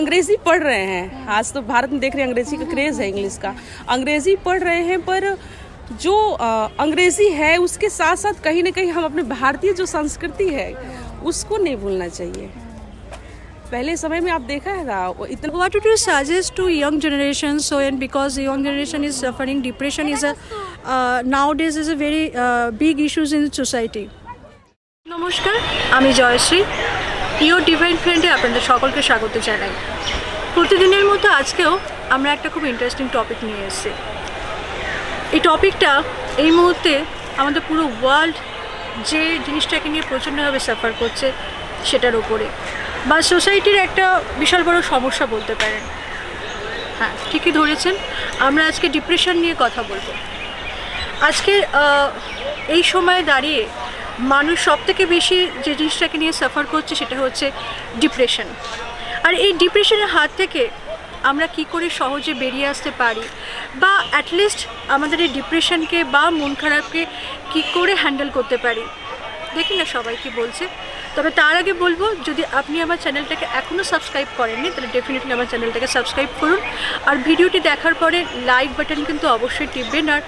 अंग्रेजी पढ़ रहे हैं, आज तो भारत में देख रहे हैं अंग्रेजी का क्रेज है, इंग्लिश का अंग्रेजी पढ़ रहे हैं, पर जो अंग्रेजी है उसके साथ साथ कहीं ना कहीं हम अपने भारतीय जो संस्कृति है उसको नहीं भूलना चाहिए। पहले समय में आप देखा है ना इतना। What would you suggest to young generation? So, and because the young generation is suffering, depression is a nowadays is a very big issues in society. নমস্কার, আমি জয়শ্রী, ইওর ডিভাইন ফ্রেন্ডে আপনাদের সকলকে স্বাগত জানাই। প্রতিদিনের মতো আজকেও আমরা একটা খুব ইন্টারেস্টিং টপিক নিয়ে এসেছি। এই টপিকটা এই মুহূর্তে আমাদের পুরো ওয়ার্ল্ড যে জিনিসটাকে নিয়ে প্রচণ্ডভাবে সাফার করছে সেটার উপরে, বা সোসাইটির একটা বিশাল বড় সমস্যা বলতে পারেন। হ্যাঁ, ঠিকই ধরেছেন, আমরা আজকে ডিপ্রেশন নিয়ে কথা বলবো। আজকে এই সময়ে দাঁড়িয়ে মানুষ সবথেকে বেশি যে জিনিসটাকে নিয়ে সাফার করছে সেটা হচ্ছে ডিপ্রেশন। আর এই ডিপ্রেশনের হাত থেকে আমরা কি করে সহজে বেরিয়ে আসতে পারি, বা অ্যাটলিস্ট আমাদের এই ডিপ্রেশনকে বা মন খারাপকে কি করে হ্যান্ডেল করতে পারি, দেখি না সবাই কি বলছে। তবে তার আগে বলবো, যদি আপনি আমার চ্যানেলটাকে এখনও সাবস্ক্রাইব করেননি তাহলে ডেফিনেটলি আমার চ্যানেলটাকে সাবস্ক্রাইব করুন। আর ভিডিওটি দেখার পরে লাইক বাটন কিন্তু অবশ্যই টিপবেন, আর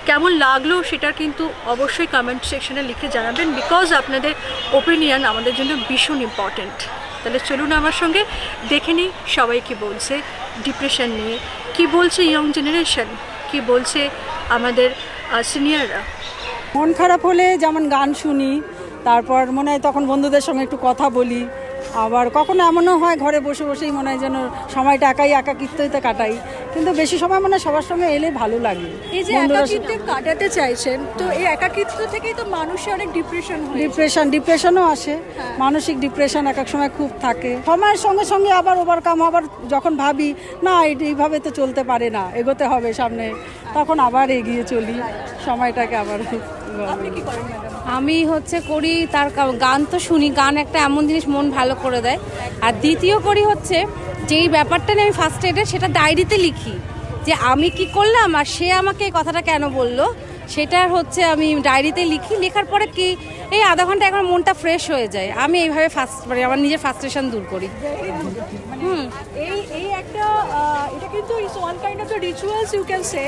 কেমন লাগলো সেটা কিন্তু অবশ্যই কমেন্ট সেকশনে লিখে জানাবেন, বিকজ আপনাদের ওপিনিয়ন আমাদের জন্য ভীষণ ইম্পর্ট্যান্ট। তাহলে চলুন আমার সঙ্গে দেখে নিই সবাই কী বলছে ডিপ্রেশন নিয়ে, কি বলছে ইয়ং জেনারেশন, কি বলছে আমাদের সিনিয়ররা। মন খারাপ হলে যেমন গান শুনি, তারপর মনে হয় তখন বন্ধুদের সঙ্গে একটু কথা বলি, আবার কখনো এমনও হয় ঘরে বসে বসেই মনে হয় যেন সময়টা একাকিত্বতে কাটাই, কিন্তু বেশি সময় মনে হয় সবার সঙ্গে এলে ভালো লাগে। এই যে একাকিত্ব কাটাতে চাইছেন, তো এই একাকিত্ব থেকেই তো মানুষের অনেক ডিপ্রেশনও আসে, মানসিক ডিপ্রেশন এক এক সময় খুব থাকে। সময়ের সঙ্গে সঙ্গে আবার ওভারকাম, আবার যখন ভাবি না এইভাবে তো চলতে পারে না, এগোতে হবে সামনে, তখন আবার এগিয়ে চলি সময়টাকে আবার। আপনি কি করেন ম্যাডাম? আমি করি তার গান তো শুনি, গান একটা এমন জিনিস মন ভালো করে দেয়। আর দ্বিতীয় করি যেই ব্যাপারটা নিয়ে আমি ফার্স্ট এডে সেটা ডায়েরিতে লিখি, যে আমি কি করলাম আর সে আমাকে এই কথাটা কেন বললো, সেটা আমি ডায়েরিতে লিখি। লেখার পরে কি এই আধা ঘন্টা একবার মনটা ফ্রেশ হয়ে যায়। আমি এইভাবে আমার নিজের ফ্রাস্ট্রেশন দূর করি। এই একটা এটা কিন্তু is one kind of the rituals you can say,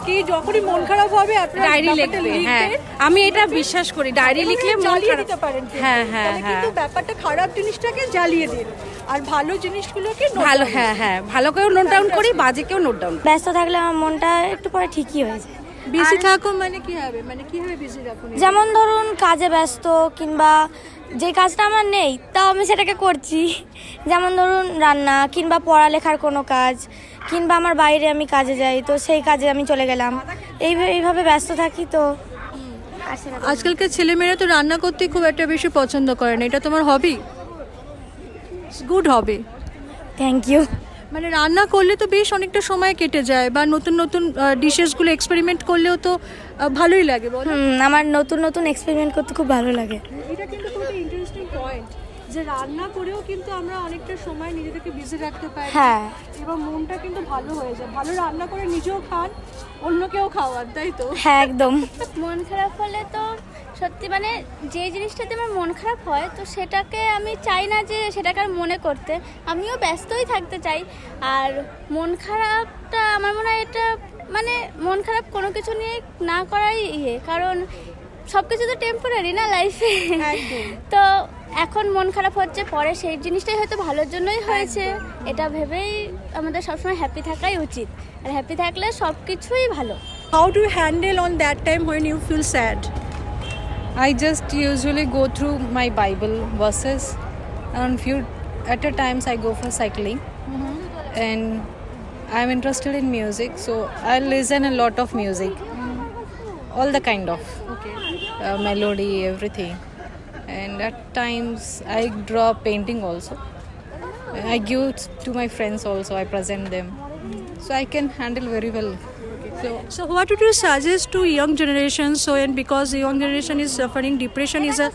কি যখনই মন খারাপ হবে আপনারা ডায়েরি লিখবে। হ্যাঁ, আমি এটা বিশ্বাস করি, ডায়েরি লিখলে মন খারাপ দিতে পারেন। হ্যাঁ হ্যাঁ হ্যাঁ, কিন্তু ব্যাপারটা খারাপ জিনিসটাকে জ্বালিয়ে দিন, আর ভালো জিনিসগুলোকে ভালো, হ্যাঁ হ্যাঁ, ভালোকেও নোট ডাউন করি, বাজেকেও নোট ডাউন। ব্যস্ত থাকলে আমার মনটা একটু পরে ঠিকই হয়ে যায়। বিজি থাকো মানে কি হবে, কিভাবে বিজি রাখুন? যেমন ধরুন কাজে ব্যস্ত, কিংবা যে কাজটা আমার নেই তাও আমি সেটাকে করছি, যেমন ধরুন রান্না কিংবা পড়ালেখার কোনো কাজ, কিংবা আমার বাইরে আমি কাজে যাই তো সেই কাজে আমি চলে গেলাম, এইভাবে ব্যস্ত থাকি। তো আজকালকার ছেলেমেয়েরা তো রান্না করতে খুব একটা বেশি পছন্দ করে না, এটা তোমার hobby? Good hobby, thank you. মানে রান্না করলে তো বেশ অনেকটা সময় কেটে যায়, বা নতুন নতুন ডিশেসগুলো এক্সপেরিমেন্ট করলেও তো ভালোই লাগে, বলো? আমার নতুন নতুন এক্সপেরিমেন্ট করতে খুব ভালো লাগে। এটা কিন্তু খুব ইন্টারেস্টিং পয়েন্ট, যে রান্না করেও কিন্তু আমরা অনেকটা সময় নিজেদেরকে বিজি রাখতে পারি। হ্যাঁ, এবং মনটা কিন্তু ভালো হয়ে যায়। ভালো রান্না করে নিজেও খান, অন্যকেও খাওয়ান, তাই তো? হ্যাঁ একদম। মন খারাপ হলে তো সত্যি যে জিনিসটাতে আমার মন খারাপ হয় তো সেটাকে আমি চাই না যে সেটাকে আর মনে করতে, আমিও ব্যস্তই থাকতে চাই। আর মন খারাপটা আমার মনে হয় এটা মন খারাপ কোনো কিছু নিয়ে না করাই কারণ সব কিছু তো টেম্পোরারি না লাইফে। তো এখন মন খারাপ হচ্ছে, পরে সেই জিনিসটাই হয়তো ভালোর জন্যই হয়েছে, এটা ভেবেই আমাদের সবসময় হ্যাপি থাকাই উচিত, আর হ্যাপি থাকলে সব কিছুই ভালো। How do you handle on that time when you feel sad? I just usually go through my Bible verses, and at times I go for cycling, and I'm interested in music, so I listen a lot of music, all the kind of melody, everything, and at times I draw painting also. I give to my friends also, I present them, so I can handle very well. So what would you suggest to young generation? So, and because the young generation is suffering, depression is a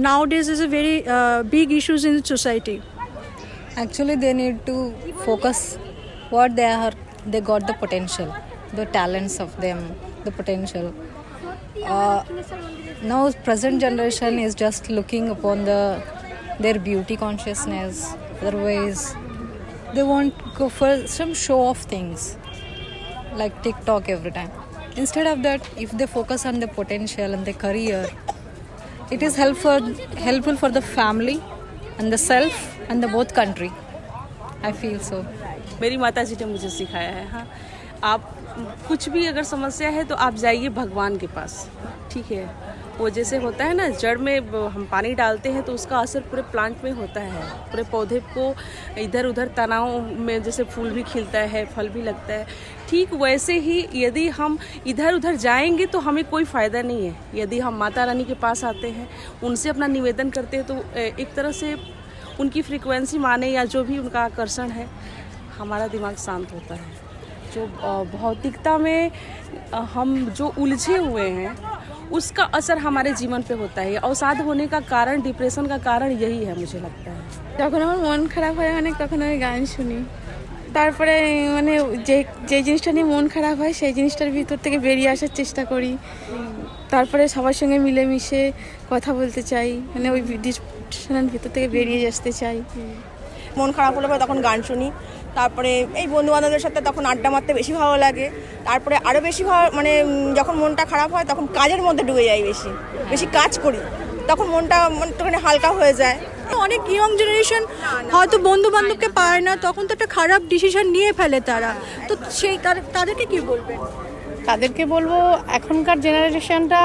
nowadays is a very big issues in society. Actually, they need to focus what they got the potential, the talents of them, the potential. Now present generation is just looking upon their beauty consciousness, otherwise they want to go for some show off things like TikTok every time. Instead of that, if they focus on their potential and their career, it is helpful for the family and the self and the both country. I feel so. मेरी माता जी ने मुझे सिखाया है, हाँ, आप कुछ भी अगर समस्या है तो आप जाइए भगवान के पास, ठीक है। वो जैसे होता है ना, जड़ में हम पानी डालते हैं तो उसका असर पूरे प्लांट में होता है, पूरे पौधे को इधर उधर तनाव में जैसे फूल भी खिलता है, फल भी लगता है, ठीक वैसे ही यदि हम इधर उधर जाएंगे तो हमें कोई फ़ायदा नहीं है। यदि हम माता रानी के पास आते हैं, उनसे अपना निवेदन करते हैं, तो एक तरह से उनकी फ्रीक्वेंसी माने या जो भी उनका आकर्षण है, हमारा दिमाग शांत होता है। जो भौतिकता में हम जो उलझे हुए हैं उसका असर हमारे जीवन पे होता है। अवसाद होने का कारण, डिप्रेशन का कारण यही है मुझे लगता है। যখন আমার মন খারাপ হয় অনেক, তখন আমি গান শুনি। তারপরে মানে যে জিনিসটা নিয়ে মন খারাপ হয় সেই জিনিসটার ভিতর থেকে বেরিয়ে আসার চেষ্টা করি। তারপরে সবার সঙ্গে মিলেমিশে কথা বলতে চাই, মানে ওই ডিপ্রেশনের ভিতর থেকে বেরিয়ে আসতে চাই। মন খারাপ হলে পরে তখন গান শুনি। তারপরে এই বন্ধু বান্ধবদের সাথে তখন আড্ডা মারতে বেশি ভালো লাগে। তারপরে আরও বেশি মানে যখন মনটা খারাপ হয় তখন কাজের মধ্যে ডুবে যাই, বেশি কাজ করি, তখন মনটা একটুখানি হালকা হয়ে যায়। অনেক ইয়ং জেনারেশন হয়তো বন্ধু বান্ধবকে পায় না, তখন তো একটা খারাপ ডিসিশন নিয়ে ফেলে তারা, তো সেই তাদেরকে কি বলবেন? তাদেরকে বলবো এখনকার জেনারেশনটা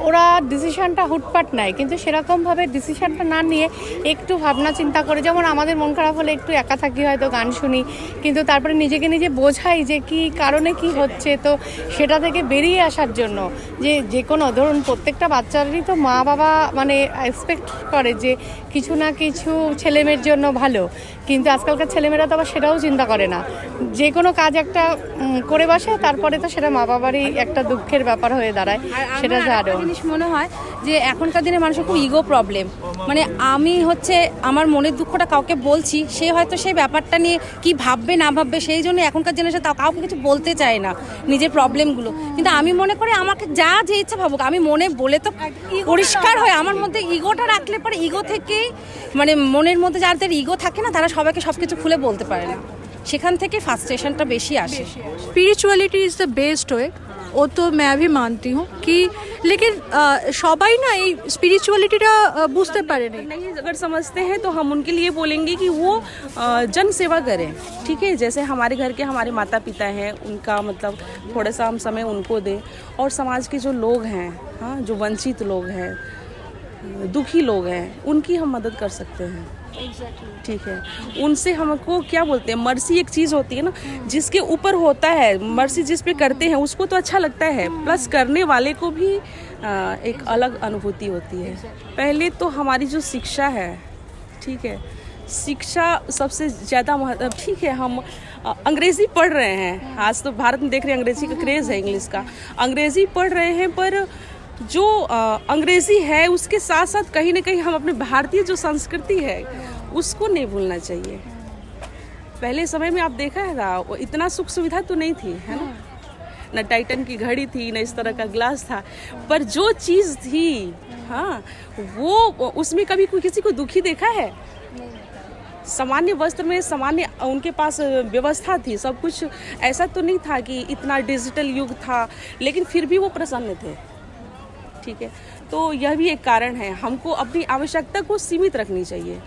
ওরা ডিসিশনটা হুটপাট নেয়, কিন্তু সেরকমভাবে ডিসিশনটা না নিয়ে একটু ভাবনা চিন্তা করে, যেমন আমাদের মন খারাপ হলে একটু একা থাকি, হয়তো গান শুনি, কিন্তু তারপরে নিজেকে নিজে বোঝাই যে কি কারণে কি হচ্ছে, তো সেটা থেকে বেরিয়ে আসার জন্য যে কোনো ধরুন প্রত্যেকটা বাচ্চারই তো মা বাবা মানে এক্সপেক্ট করে যে কিছু না কিছু ছেলেমেয়ের জন্য ভালো, কিন্তু আজকালকার ছেলেমেয়েরা তো আবার সেটাও চিন্তা করে না, যে কোনো কাজ একটা করে বসে, তারপরে তো সেটা মা বাবারই একটা দুঃখের ব্যাপার হয়ে দাঁড়ায়। সেটা আরও জিনিস মনে হয় যে এখনকার দিনে মানুষের খুব ইগো প্রবলেম, মানে আমি হচ্ছে আমার মনের দুঃখটা কাউকে বলছি, সে হয়তো সেই ব্যাপারটা নিয়ে কি ভাববে না ভাববে, সেই জন্য এখনকার জেনারেশন কাউকে কিছু বলতে চায় না নিজের প্রবলেমগুলো। কিন্তু আমি মনে করি আমাকে যা যে ইচ্ছা ভাবুক, আমি মনে বলে তো পরিষ্কার হয়, আমার মধ্যে ইগোটা রাখলে পরে ইগো থেকেই মানে মনের মধ্যে যাদের ইগো থাকে না তারা সবাইকে সব কিছু খুলে বলতে পারে না, সেখান থেকে ফ্রাস্ট্রেশনটা বেশি আসে। Spirituality is the best way, वो तो मैं भी मानती हूँ कि, लेकिन সবাই না এই স্পিরিচুয়ালিটিটা বুঝতে পারে না। नहीं अगर समझते हैं तो हम उनके लिए बोलेंगे कि वो जन सेवा करें, ठीक है। जैसे हमारे घर के हमारे माता पिता हैं, उनका मतलब थोड़ा सा हम समय उनको दें, और समाज के जो लोग हैं, हाँ, जो वंचित लोग हैं, दुखी लोग हैं, उनकी हम मदद कर सकते हैं, ठीक है। उनसे हमको क्या बोलते हैं, मर्सी एक चीज़ होती है ना, जिसके ऊपर होता है, मर्सी जिस पे करते हैं उसको तो अच्छा लगता है, प्लस करने वाले को भी एक अलग अनुभूति होती है। पहले तो हमारी जो शिक्षा है, ठीक है, शिक्षा सबसे ज़्यादा ठीक है। हम अंग्रेज़ी पढ़ रहे हैं, आज तो भारत में देख रहे हैं अंग्रेज़ी का क्रेज़ है, इंग्लिश का, अंग्रेज़ी पढ़ रहे हैं, पर जो अंग्रेज़ी है उसके साथ साथ कहीं ना कहीं हम अपने भारतीय जो संस्कृति है उसको नहीं भूलना चाहिए। पहले समय में आप देखा है ना, इतना सुख सुविधा तो नहीं थी, है ना, न टाइटन की घड़ी थी, न इस तरह का ग्लास था, पर जो चीज़ थी, हाँ, वो उसमें कभी कोई किसी को दुखी देखा है? सामान्य वस्त्र में सामान्य उनके पास व्यवस्था थी, सब कुछ ऐसा तो नहीं था कि इतना डिजिटल युग था, लेकिन फिर भी वो प्रसन्न थे, ठीक है। तो यह भी एक कारण है, हमको अपनी आवश्यकता को सीमित रखनी चाहिए,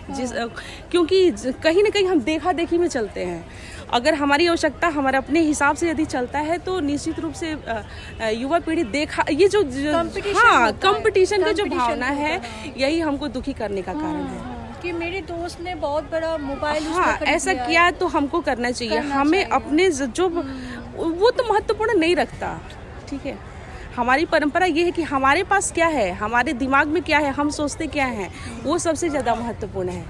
क्योंकि कहीं ना कहीं हम देखा देखी में चलते हैं। अगर हमारी आवश्यकता हमारे अपने हिसाब से यदि चलता है तो निश्चित रूप से युवा पीढ़ी देखा ये जो हाँ कंपटीशन का जो भावना है, यही हमको दुखी करने का कारण है कि मेरे दोस्त ने बहुत बड़ा मोबाइल, हाँ, ऐसा किया तो हमको करना चाहिए। हमें अपने जो वो तो महत्वपूर्ण नहीं रखता, ठीक है। हमारी परंपरा ये है कि हमारे पास क्या है, हमारे दिमाग में क्या है, हम सोचते क्या हैं, वो सबसे ज़्यादा महत्वपूर्ण है।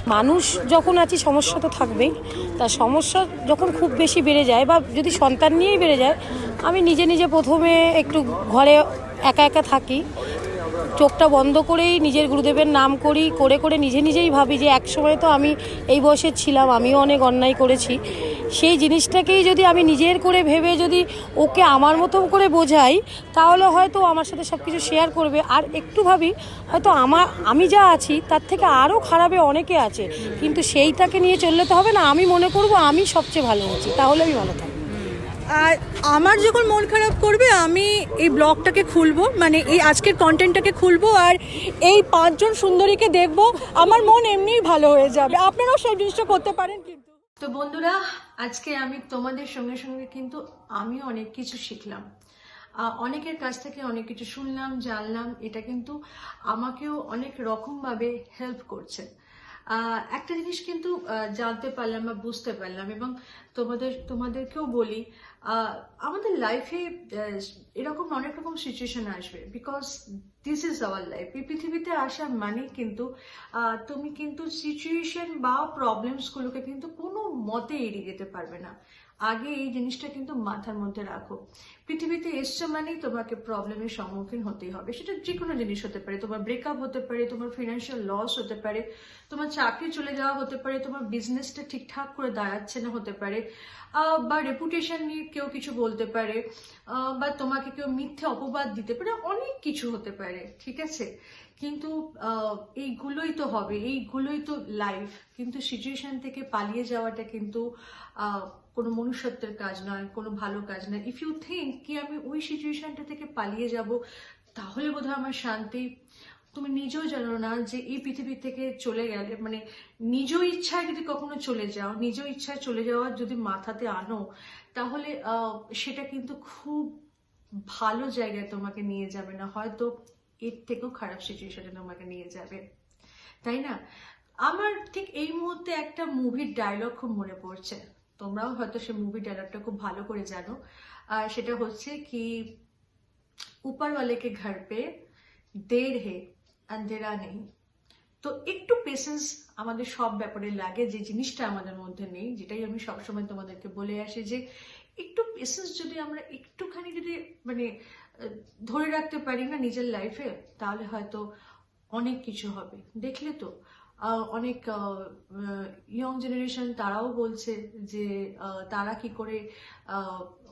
মানুষ যখন আছে সমস্যা তো থাকবেই, তা সমস্যা যখন খুব বেশি বেড়ে যায় বা যদি সন্তান নিয়েই বেড়ে যায়, আমি নিজে নিজে প্রথমে একটু ঘরে একা একা থাকি, চোখটা বন্ধ করেই নিজের গুরুদেবের নাম করি, করে করে নিজেই ভাবি যে এক সময় তো আমি এই বয়সে ছিলাম, আমিও অনেক অন্যায় করেছি। সেই জিনিসটাকেই যদি আমি নিজের করে ভেবে যদি ওকে আমার মতো করে বোঝাই, তাহলে হয়তো আমার সাথে সব কিছু শেয়ার করবে। আর একটু ভাবি হয়তো আমি যা আছি তার থেকে আরও খারাপে অনেকে আছে, কিন্তু সেইটাকে নিয়ে চললে তো হবে না। আমি মনে করব আমি সবচেয়ে ভালো আছি, তাহলে আমি ভালো থাকবো। আর আমার যখন মন খারাপ করবে আমি এই ব্লগটাকে খুলবো, মানে এই আজকের কন্টেন্টটাকে খুলবো আর এই 5 জন সুন্দরীকে দেখবো, আমার মন এমনিই ভালো হয়ে যাবে। আপনারাও সেই জিনিসটা করতে পারেন। কিন্তু তো বন্ধুরা, আজকে আমি তোমাদের সঙ্গে সঙ্গে কিন্তু আমিও অনেক কিছু শিখলাম, অনেকের কাছ থেকে অনেক কিছু শুনলাম, জানলাম। এটা কিন্তু আমাকেও অনেক রকমভাবে হেল্প করছে। একটা জিনিস কিন্তু জানতে পারলাম বা বুঝতে পারলাম, এবং তোমাদেরকেও বলি, আমাদের লাইফে এরকম অনেক রকম সিচুয়েশন আসবে, because this is our life. এই পৃথিবীতে আসা মানে কিন্তু তুমি কিন্তু সিচুয়েশন বা প্রবলেমসগুলোকে কিন্তু কোনো মতে এড়িয়ে যেতে পারবে না। আগে এই জিনিসটা কিন্তু মাথার মধ্যে রাখো, পৃথিবীতে এসছো মানেই তোমাকে প্রবলেমের সম্মুখীন হতেই হবে। সেটা যে কোনো জিনিস হতে পারে, তোমার ব্রেকআপ হতে পারে, তোমার ফিনান্সিয়াল লস হতে পারে, তোমার চাকরি চলে যাওয়া হতে পারে, তোমার বিজনেসটা ঠিকঠাক করে দাঁড়াচ্ছে না হতে পারে, বা রেপুটেশন নিয়ে কেউ কিছু বলতে পারে, বা তোমাকে কেউ মিথ্যে অপবাদ দিতে পারে, অনেক কিছু হতে পারে, ঠিক আছে? কিন্তু এইগুলোই তো হবে, এইগুলোই তো লাইফ। কিন্তু সিচুয়েশন থেকে পালিয়ে যাওয়াটা কিন্তু কোনো মনুষ্যত্বের কাজ নয়, কোনো ভালো কাজ নয়। ইফ ইউ থিঙ্ক কি আমি ওই সিচুয়েশনটা থেকে পালিয়ে যাব, তাহলে বোধহয় আমার শান্তি। তুমি নিজেও জানো না যে এই পৃথিবী থেকে চলে গেলে, মানে নিজ ইচ্ছায় যদি কখনো চলে যাও, নিজ ইচ্ছায় চলে যাওয়ার যদি মাথাতে আনো, তাহলে সেটা কিন্তু খুব ভালো জায়গায় তোমাকে নিয়ে যাবে না, হয়তো এর থেকেও খারাপ সিচুয়েশনে তোমাকে নিয়ে যাবে, তাই না? আমার ঠিক এই মুহূর্তে একটা মুভির ডায়লগ খুব মনে পড়ছে, তোমরাও হয়তো সেই মুভি ডায়লগটা খুব ভালো করে জানো। সেটা হচ্ছে কি, উপর ওয়ালে কে ঘর পে দের হে আন্ধেরা নেই। তো একটু পেশেন্স আমাদের সব ব্যাপারে লাগে, যে জিনিসটা আমাদের মধ্যে নেই, যেটাই আমি সবসময় তোমাদেরকে বলে আসি, যে একটু পেশেন্স যদি আমরা একটুখানি যদি মানে ধরে রাখতে পারি না নিজের লাইফে, তাহলে হয়তো অনেক কিছু হবে। দেখলে তো অনেক ইয়ং জেনারেশন তারাও বলছে যে তারা কি করে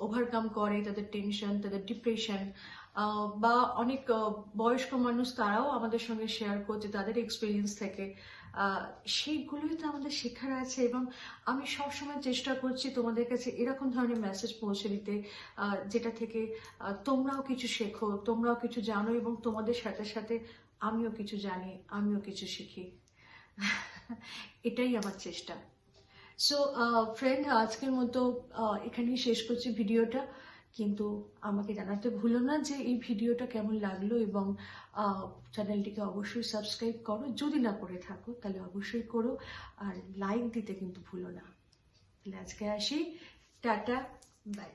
ওভারকাম করে তাদের টেনশন, তাদের ডিপ্রেশন, বা অনেক বয়স্ক মানুষ তারাও আমাদের সঙ্গে শেয়ার করছে তাদের এক্সপিরিয়েন্স থেকে। সেইগুলোই তো আমাদের শেখার আছে, এবং আমি সবসময় চেষ্টা করছি তোমাদের কাছে এরকম ধরনের মেসেজ পৌঁছে দিতে, যেটা থেকে তোমরাও কিছু শেখো, তোমরাও কিছু জানো, এবং তোমাদের সাথে সাথে আমিও কিছু জানি, আমিও কিছু শিখি। এটাই আমার চেষ্টা। সো ফ্রেন্ড, আজকের মতো এখানেই শেষ করছি ভিডিওটা, কিন্তু আমাকে জানাতে ভুলো না যে এই ভিডিওটা কেমন লাগলো, এবং চ্যানেলটিকে অবশ্যই সাবস্ক্রাইব করো, যদি না করে থাকো তাহলে অবশ্যই করো, আর লাইক দিতে কিন্তু ভুলো না। তাহলে আজকে আসি, টাটা, বাই।